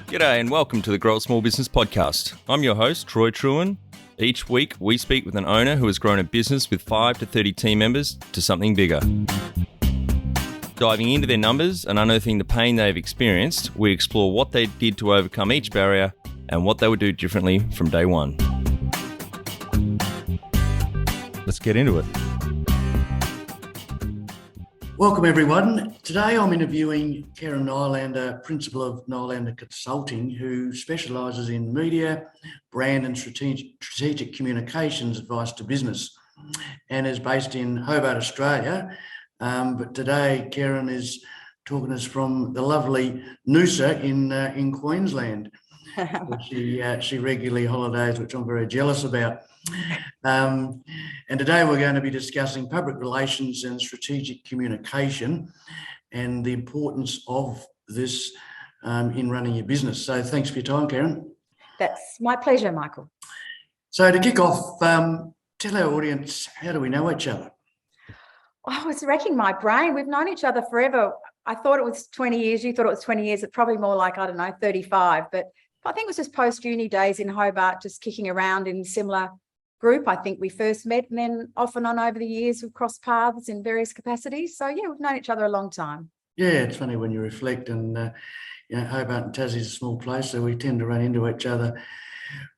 G'day and welcome to the Grow a Small Business Podcast. I'm your host, Troy Truen. Each week, we speak with an owner who has grown a business with 5 to 30 team members to something bigger. Diving into their numbers and unearthing the pain they've experienced, we explore what they did to overcome each barrier and what they would do differently from day one. Let's get into it. Welcome everyone. Today I'm interviewing Keryn Nylander, Principal of Nylander Consulting, who specialises in media, brand and strategic communications advice to business and is based in Hobart, Australia. But today Keryn is talking to us from the lovely Noosa in Queensland. She regularly holidays, which I'm very jealous about. And today we're going to be discussing public relations and strategic communication and the importance of this in running your business. So thanks for your time, Keryn. That's my pleasure, Michael. So to kick off, tell our audience, how do we know each other? I was racking my brain. We've known each other forever. I thought it was 20 years. You thought it was 20 years. It's probably more like, 35. But I think it was just post-uni days in Hobart, just kicking around in similar group. I think we first met, and then off and on over the years we've crossed paths in various capacities. So yeah, we've known each other a long time. Yeah, it's funny when you reflect, and Hobart and Tassie is a small place, so we tend to run into each other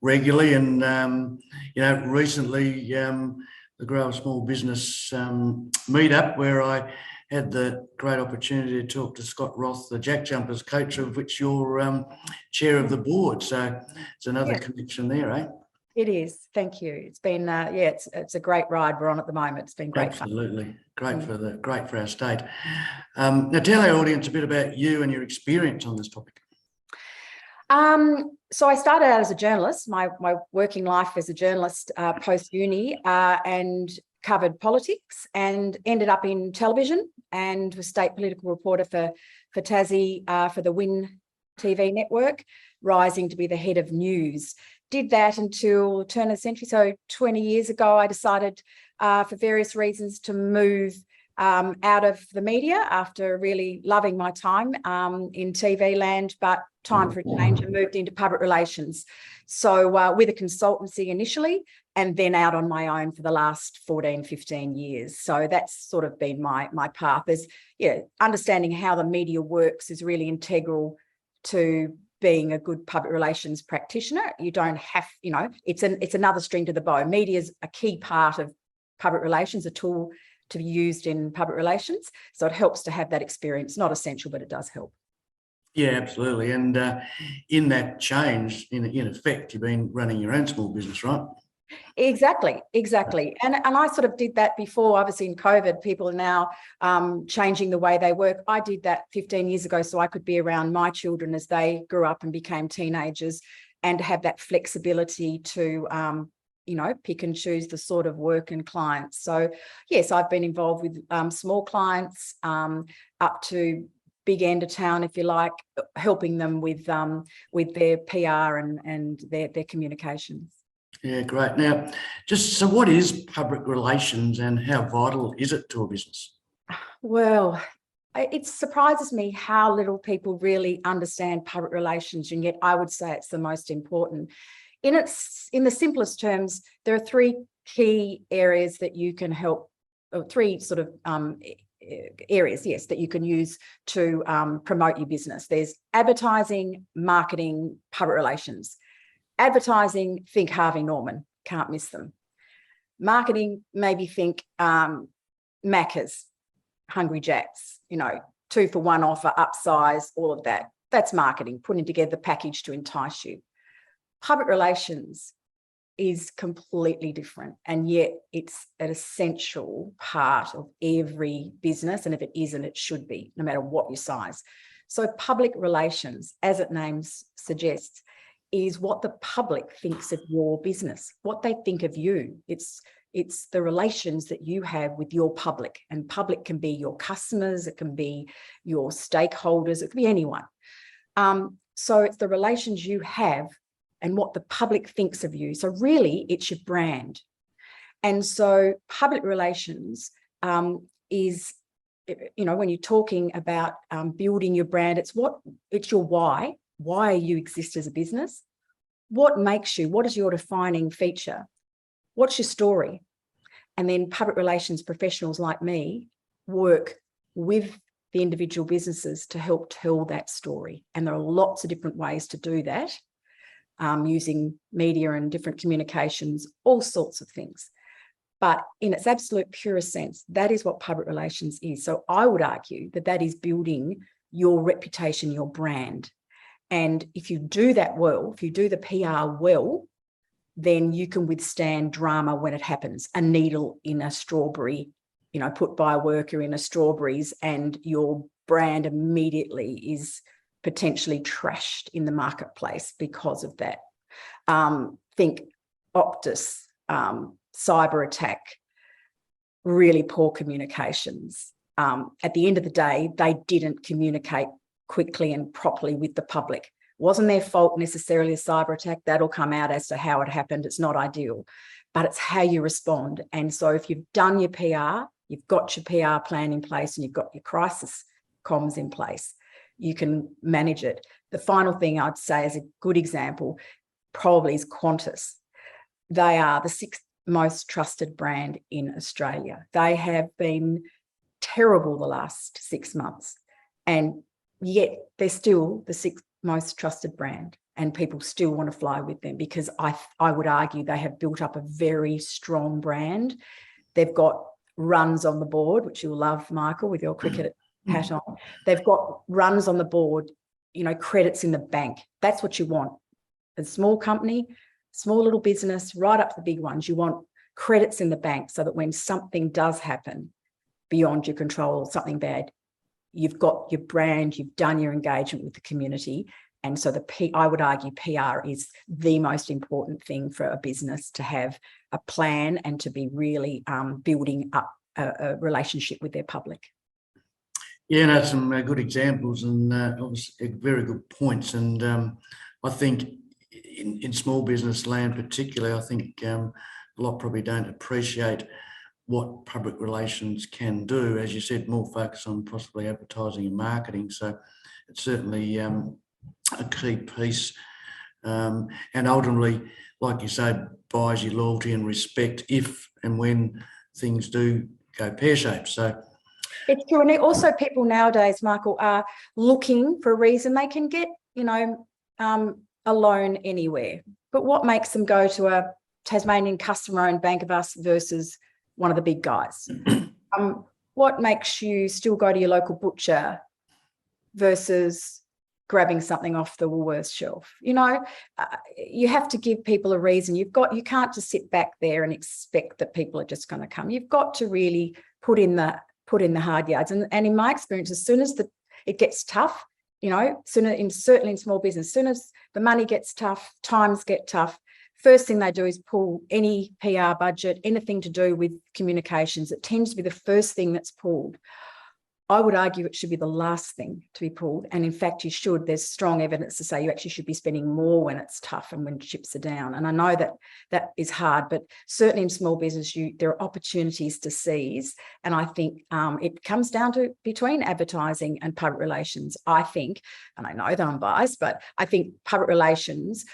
regularly. And recently the Grow a Small Business meetup, where I had the great opportunity to talk to Scott Roth, the Jack Jumpers coach, of which you're chair of the board. So it's another connection there, eh? It is. Thank you. It's been, it's a great ride we're on at the moment. It's been great fun. Absolutely. Great for our state. Now tell our audience a bit about you and your experience on this topic. So I started out as a journalist, my working life as a journalist post-uni, and covered politics, and ended up in television and was state political reporter for Tassie, for the Win TV network, rising to be the head of news. Did that until turn of the century. So 20 years ago, I decided for various reasons to move out of the media after really loving my time in TV land, but time for a change, and moved into public relations. So with a consultancy initially, and then out on my own for the last 14, 15 years. So that's sort of been my path. Understanding how the media works is really integral to being a good public relations practitioner. You don't have, it's another string to the bow. Media is a key part of public relations, a tool to be used in public relations. So it helps to have that experience. Not essential, but it does help. Yeah, absolutely. And in that change, in effect, you've been running your own small business, right? Exactly. And I sort of did that before. Obviously in COVID, people are now changing the way they work. I did that 15 years ago so I could be around my children as they grew up and became teenagers, and have that flexibility to pick and choose the sort of work and clients. So yes, I've been involved with small clients up to big end of town, if you like, helping them with their PR and their communications. Yeah, great. Now, so what is public relations and how vital is it to a business? Well, it surprises me how little people really understand public relations, and yet I would say it's the most important. In the simplest terms, there are three key areas that you can help, or three sort of areas, yes, that you can use to promote your business. There's advertising, marketing, public relations. Advertising, think Harvey Norman, can't miss them. Marketing, maybe think Macca's, Hungry Jack's, 2 for 1 offer, upsize, all of that. That's marketing, putting together the package to entice you. Public relations is completely different, and yet it's an essential part of every business, and if it isn't, it should be, no matter what your size. So public relations, as its name suggests, is what the public thinks of your business, what they think of you. It's the relations that you have with your public, and public can be your customers, it can be your stakeholders, it can be anyone. So it's the relations you have and what the public thinks of you. So really, it's your brand. And so public relations is, when you're talking about building your brand, it's your why. why you exist as a business, what makes you, what is your defining feature, what's your story? And then public relations professionals like me work with the individual businesses to help tell that story. And there are lots of different ways to do that, using media and different communications, all sorts of things. But in its absolute purest sense, that is what public relations is. So I would argue that that is building your reputation, your brand. And if you do that well, if you do the PR well, then you can withstand drama when it happens. A needle in a strawberry, put by a worker in a strawberries, and your brand immediately is potentially trashed in the marketplace because of that. Think Optus, cyber attack, really poor communications. At the end of the day, they didn't communicate quickly and properly with the public. Wasn't their fault necessarily, a cyber attack. That'll come out as to how it happened. It's not ideal, but it's how you respond. And so if you've done your PR, you've got your PR plan in place, and you've got your crisis comms in place, you can manage it. The final thing I'd say as a good example probably is Qantas. They are the 6th most trusted brand in Australia. They have been terrible the last 6 months, and yet they're still the 6th most trusted brand, and people still want to fly with them because I would argue they have built up a very strong brand. They've got runs on the board, which you'll love, Michael, with your cricket hat on. They've got runs on the board, credits in the bank. That's what you want. A small company, small little business, right up to the big ones, you want credits in the bank so that when something does happen beyond your control, something bad, you've got your brand, you've done your engagement with the community. And so I would argue PR is the most important thing for a business, to have a plan and to be really building up a relationship with their public. Yeah, no, some good examples, and obviously very good points. And I think in small business land particularly, I think a lot probably don't appreciate what public relations can do. As you said, more focus on possibly advertising and marketing. So it's certainly a key piece. And ultimately, like you say, buys you loyalty and respect if and when things do go pear-shaped. So it's true. And also people nowadays, Michael, are looking for a reason. They can get, a loan anywhere. But what makes them go to a Tasmanian customer-owned Bank of Us versus one of the big guys? What makes you still go to your local butcher versus grabbing something off the Woolworths shelf? You have to give people a reason. You can't just sit back there and expect that people are just going to come. You've got to really put in the hard yards. And in my experience, as soon as it gets tough, certainly in small business, as soon as the money gets tough, times get tough, first thing they do is pull any PR budget, anything to do with communications. It tends to be the first thing that's pulled. I would argue it should be the last thing to be pulled. And in fact, there's strong evidence to say you actually should be spending more when it's tough and when chips are down. And I know that is hard, but certainly in small business, there are opportunities to seize. And I think it comes down to between advertising and public relations. I think, and I know that I'm biased, but I think public relations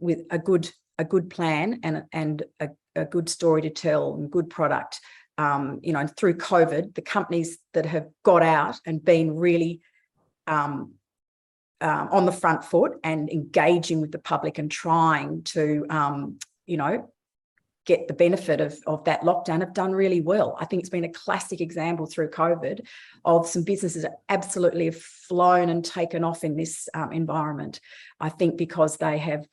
with a good plan and a good story to tell and good product. And through COVID, the companies that have got out and been really on the front foot and engaging with the public and trying to, get the benefit of that lockdown have done really well. I think it's been a classic example through COVID of some businesses that absolutely have flown and taken off in this environment. I think because they have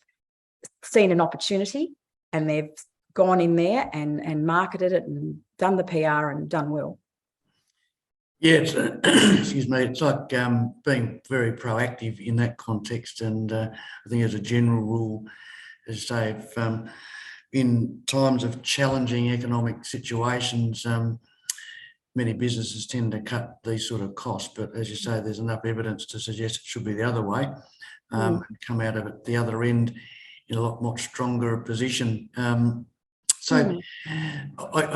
seen an opportunity and they've gone in there and marketed it and done the PR and done well. Yeah, excuse me, it's like being very proactive in that context. And I think as a general rule, as I say, if, in times of challenging economic situations, many businesses tend to cut these sort of costs. But as you say, there's enough evidence to suggest it should be the other way, and come out of it the other end in a lot more stronger position. I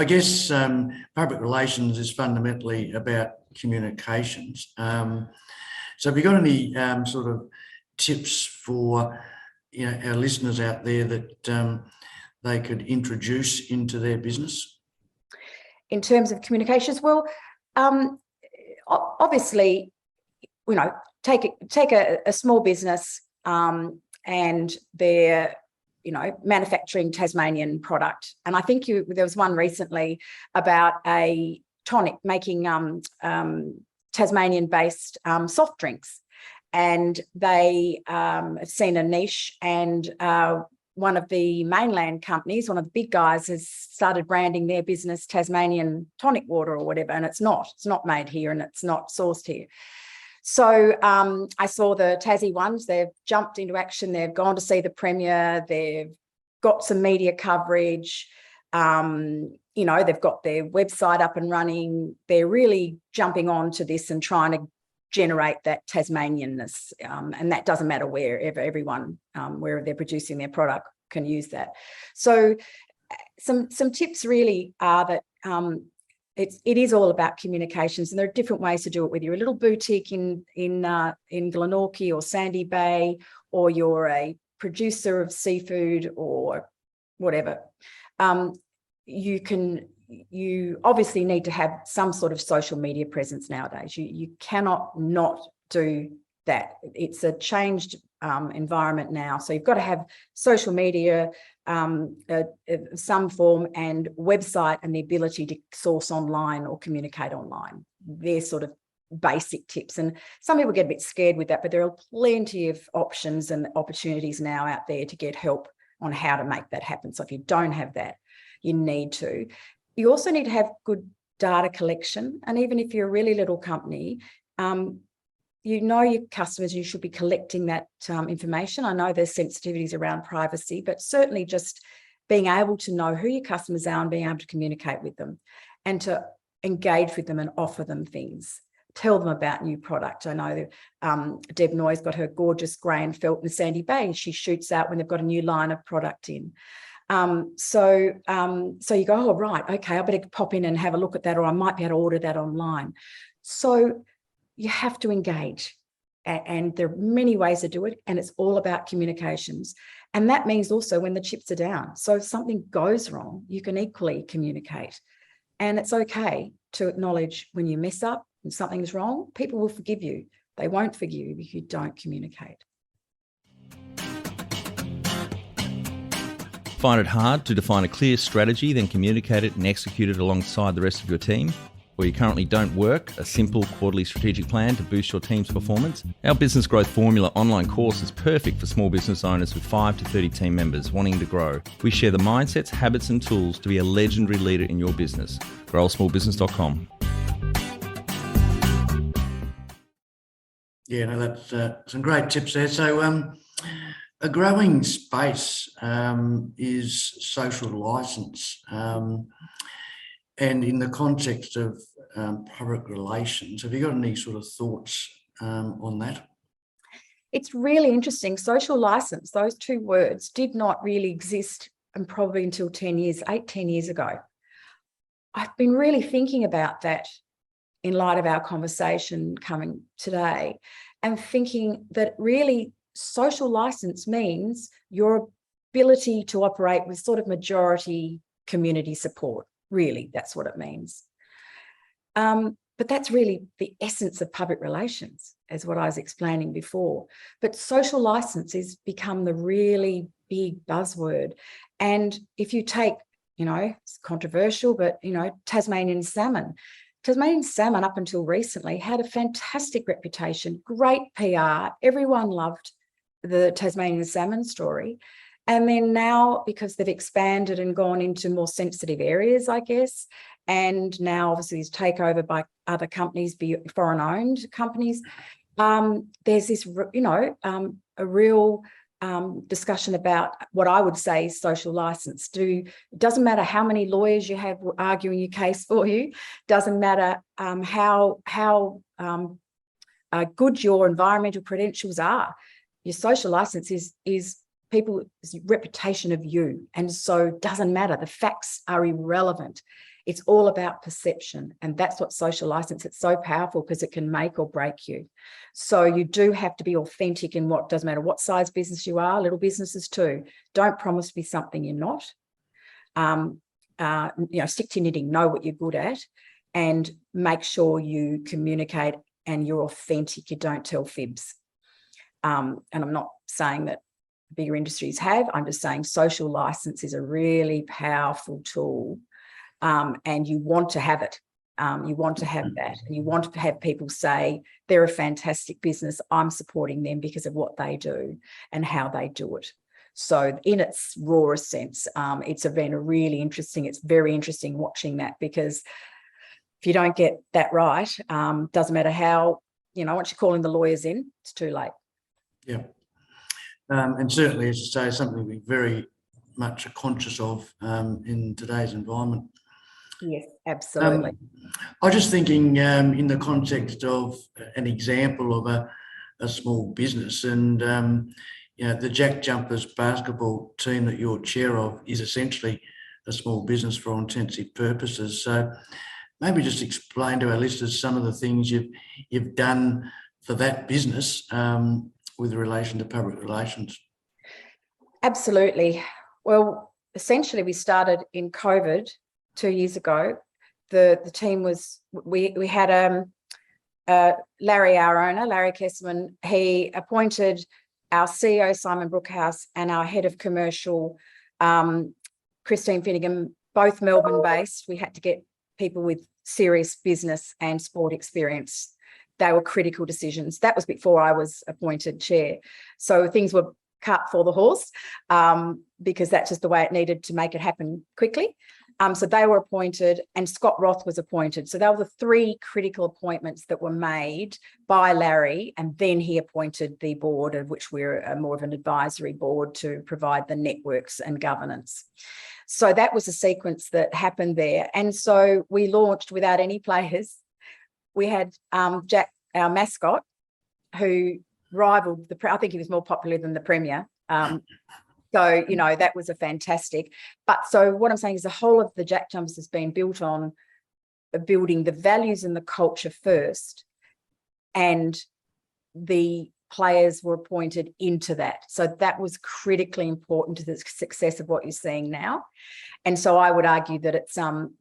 guess public relations is fundamentally about communications. So have you got any sort of tips for our listeners out there that they could introduce into their business? In terms of communications, well, obviously, take a small business and they're manufacturing Tasmanian product. And I think there was one recently about a tonic making Tasmanian-based soft drinks, and they have seen a niche, and one of the mainland companies, one of the big guys, has started branding their business Tasmanian tonic water or whatever, and it's not made here and it's not sourced here. So I saw the Tassie ones. They've jumped into action. They've gone to see the Premier. They've got some media coverage. They've got their website up and running. They're really jumping on to this and trying to generate that Tasmanianness. And that doesn't matter wherever, everyone, wherever they're producing their product can use that. So some tips really are that it is all about communications, and there are different ways to do it. Whether you're a little boutique in Glenorchy or Sandy Bay, or you're a producer of seafood or whatever, you obviously need to have some sort of social media presence nowadays. You cannot not do that. It's a changed environment now, so you've got to have social media, some form, and website, and the ability to source online or communicate online. They're sort of basic tips, and some people get a bit scared with that, but there are plenty of options and opportunities now out there to get help on how to make that happen. So if you don't have that, you need to. You also need to have good data collection, and even if you're a really little company, your customers, you should be collecting that information. I know there's sensitivities around privacy, but certainly just being able to know who your customers are and being able to communicate with them and to engage with them and offer them things. Tell them about new product. I know Deb Noy's got her gorgeous grey and felt in Sandy Bay. She shoots out when they've got a new line of product in. So you go, oh, right, okay, I better pop in and have a look at that, or I might be able to order that online. So you have to engage, and there are many ways to do it, and it's all about communications. And that means also when the chips are down. So if something goes wrong, you can equally communicate. And it's okay to acknowledge when you mess up and something's wrong. People will forgive you. They won't forgive you if you don't communicate. Find it hard to define a clear strategy, then communicate it and execute it alongside the rest of your team? Or you currently don't work a simple quarterly strategic plan to boost your team's performance? Our Business Growth Formula online course is perfect for small business owners with 5 to 30 team members wanting to grow. We share the mindsets, habits and tools to be a legendary leader in your business. growsmallbusiness.com. Yeah, no, that's some great tips there. So a growing space is social license. And in the context of public relations, have you got any sort of thoughts on that? It's really interesting. Social license, those two words did not really exist, and probably until 10 years ago. I've been really thinking about that in light of our conversation coming today, and thinking that really social license means your ability to operate with sort of majority community support. Really, that's what it means. But that's really the essence of public relations, as what I was explaining before. But social license has become the really big buzzword. And if you take, it's controversial, but, Tasmanian salmon. Tasmanian salmon, up until recently, had a fantastic reputation, great PR. Everyone loved the Tasmanian salmon story. And then now, because they've expanded and gone into more sensitive areas, I guess, and now obviously it's takeover by other companies, be foreign-owned companies, there's this, a real discussion about what I would say is social license. It doesn't matter how many lawyers you have arguing your case for you, doesn't matter how good your environmental credentials are. Your social license is people's reputation of you. And so it doesn't matter. The facts are irrelevant. It's all about perception. And that's what social license, it's so powerful because it can make or break you. So you do have to be authentic in what doesn't matter what size business you are, little businesses too. Don't promise to be something you're not. Stick to your knitting, know what you're good at, and make sure you communicate and you're authentic. You don't tell fibs. And I'm not saying that bigger industries have. I'm just saying social license is a really powerful tool, and you want to have it. You want to have that, and you want to have people say they're a fantastic business. I'm supporting them because of what they do and how they do it. So in its rawest sense, it's been a really interesting, it's very interesting watching that, because if you don't get that right, doesn't matter how, once you're calling the lawyers in, it's too late. Yeah. And certainly, as you say, something we're very much conscious of in today's environment. Yes, absolutely. I was just thinking in the context of an example of a small business, and the Jack Jumpers basketball team that you're chair of is essentially a small business for all intensive purposes. So maybe just explain to our listeners some of the things you've done for that business with relation to public relations. Absolutely. Well, essentially, we started in COVID 2 years ago. The team was, we had Larry, our owner, Larry Kessman. He appointed our CEO, Simon Brookhouse, and our head of commercial, Christine Finnegan, both Melbourne-based. We had to get people with serious business and sport experience. They were critical decisions. That was before I was appointed chair. So things were cut for the horse because that's just the way it needed to make it happen quickly. So they were appointed, and Scott Roth was appointed. So they were the three critical appointments that were made by Larry, and then he appointed the board, of which we're more of an advisory board to provide the networks and governance. So that was a sequence that happened there. And so we launched without any players. We had Jack, our mascot, who rivaled I think he was more popular than the Premier. So, that was a fantastic. But so what I'm saying is the whole of the Jack Jumpers has been built on building the values and the culture first, and the players were appointed into that. So that was critically important to the success of what you're seeing now. And so I would argue that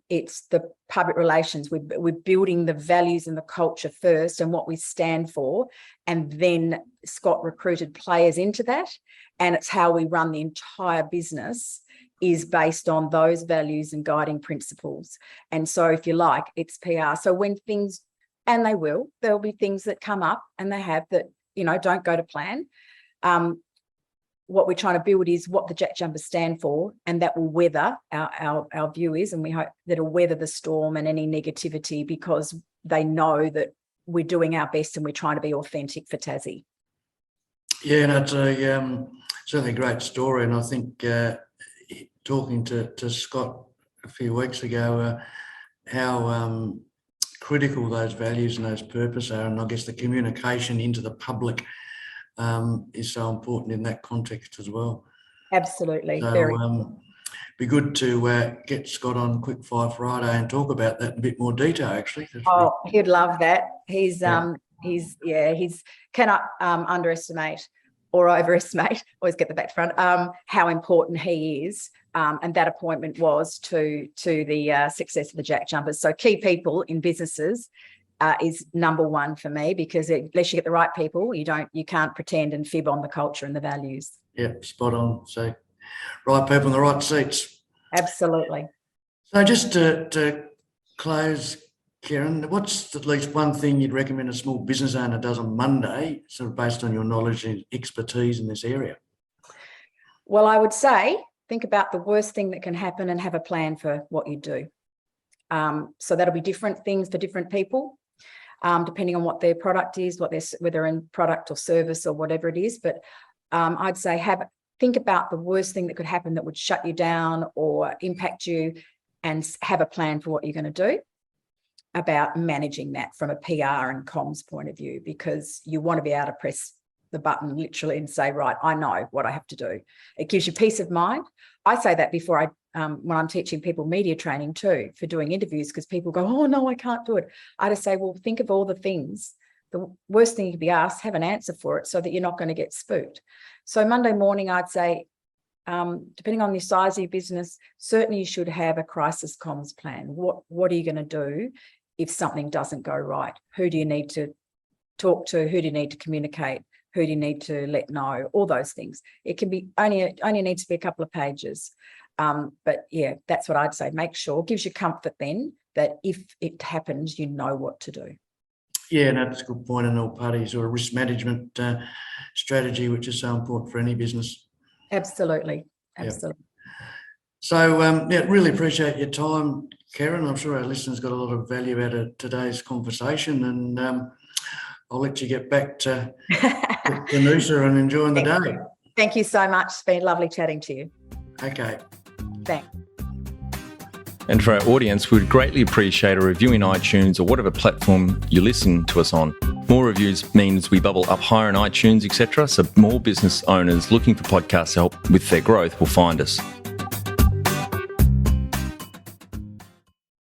it's the public relations. We're building the values and the culture first and what we stand for, and then Scott recruited players into that. And it's how we run the entire business is based on those values and guiding principles. And so if you like, it's PR. So when things, and there'll be things that come up, and they have that, don't go to plan. What we're trying to build is what the Jack Jumpers stand for, and that will weather our view is, and we hope that it'll weather the storm and any negativity, because they know that we're doing our best and we're trying to be authentic for Tassie. Yeah, no, it's certainly a great story, and I think talking to Scott a few weeks ago, how critical those values and those purpose are, and I guess the communication into the public is so important in that context as well. Absolutely. So be good to get Scott on Quick Fire Friday and talk about that in a bit more detail, actually. He'd love that. He's cannot underestimate or overestimate, always get the back to front, how important he is. And that appointment was to the success of the Jack Jumpers. So key people in businesses is number one for me, because unless you get the right people, you can't pretend and fib on the culture and the values. Yeah, spot on. So right people in the right seats. Absolutely. So just to close, Keryn, what's at least one thing you'd recommend a small business owner does on Monday, sort of based on your knowledge and expertise in this area? Well, I would say think about the worst thing that can happen and have a plan for what you do. So that'll be different things for different people, depending on what their product is, whether in product or service or whatever it is. But I'd say think about the worst thing that could happen that would shut you down or impact you, and have a plan for what you're going to do about managing that from a PR and comms point of view, because you want to be able to press the button literally and say, right, I know what I have to do. It gives you peace of mind. I say that before when I'm teaching people media training too for doing interviews, because people go, oh, no, I can't do it. I just say, well, think of all the things. The worst thing you could be asked, have an answer for it so that you're not going to get spooked. So Monday morning, I'd say, depending on the size of your business, certainly you should have a crisis comms plan. What are you going to do if something doesn't go right? Who do you need to talk to? Who do you need to communicate? Who do you need to let know? All those things. It can be only needs to be a couple of pages. But yeah, that's what I'd say. Make sure, gives you comfort then that if it happens, you know what to do. Yeah, no, that's a good point. And all parties, or a risk management strategy, which is so important for any business. Absolutely. Yeah. So, really appreciate your time, Keryn. I'm sure our listeners got a lot of value out of today's conversation, and I'll let you get back to Noosa and enjoying the day. Thank you so much. It's been lovely chatting to you. Okay. Thanks. And for our audience, we'd greatly appreciate a review in iTunes or whatever platform you listen to us on. More reviews means we bubble up higher in iTunes, etc. So more business owners looking for podcast help with their growth will find us.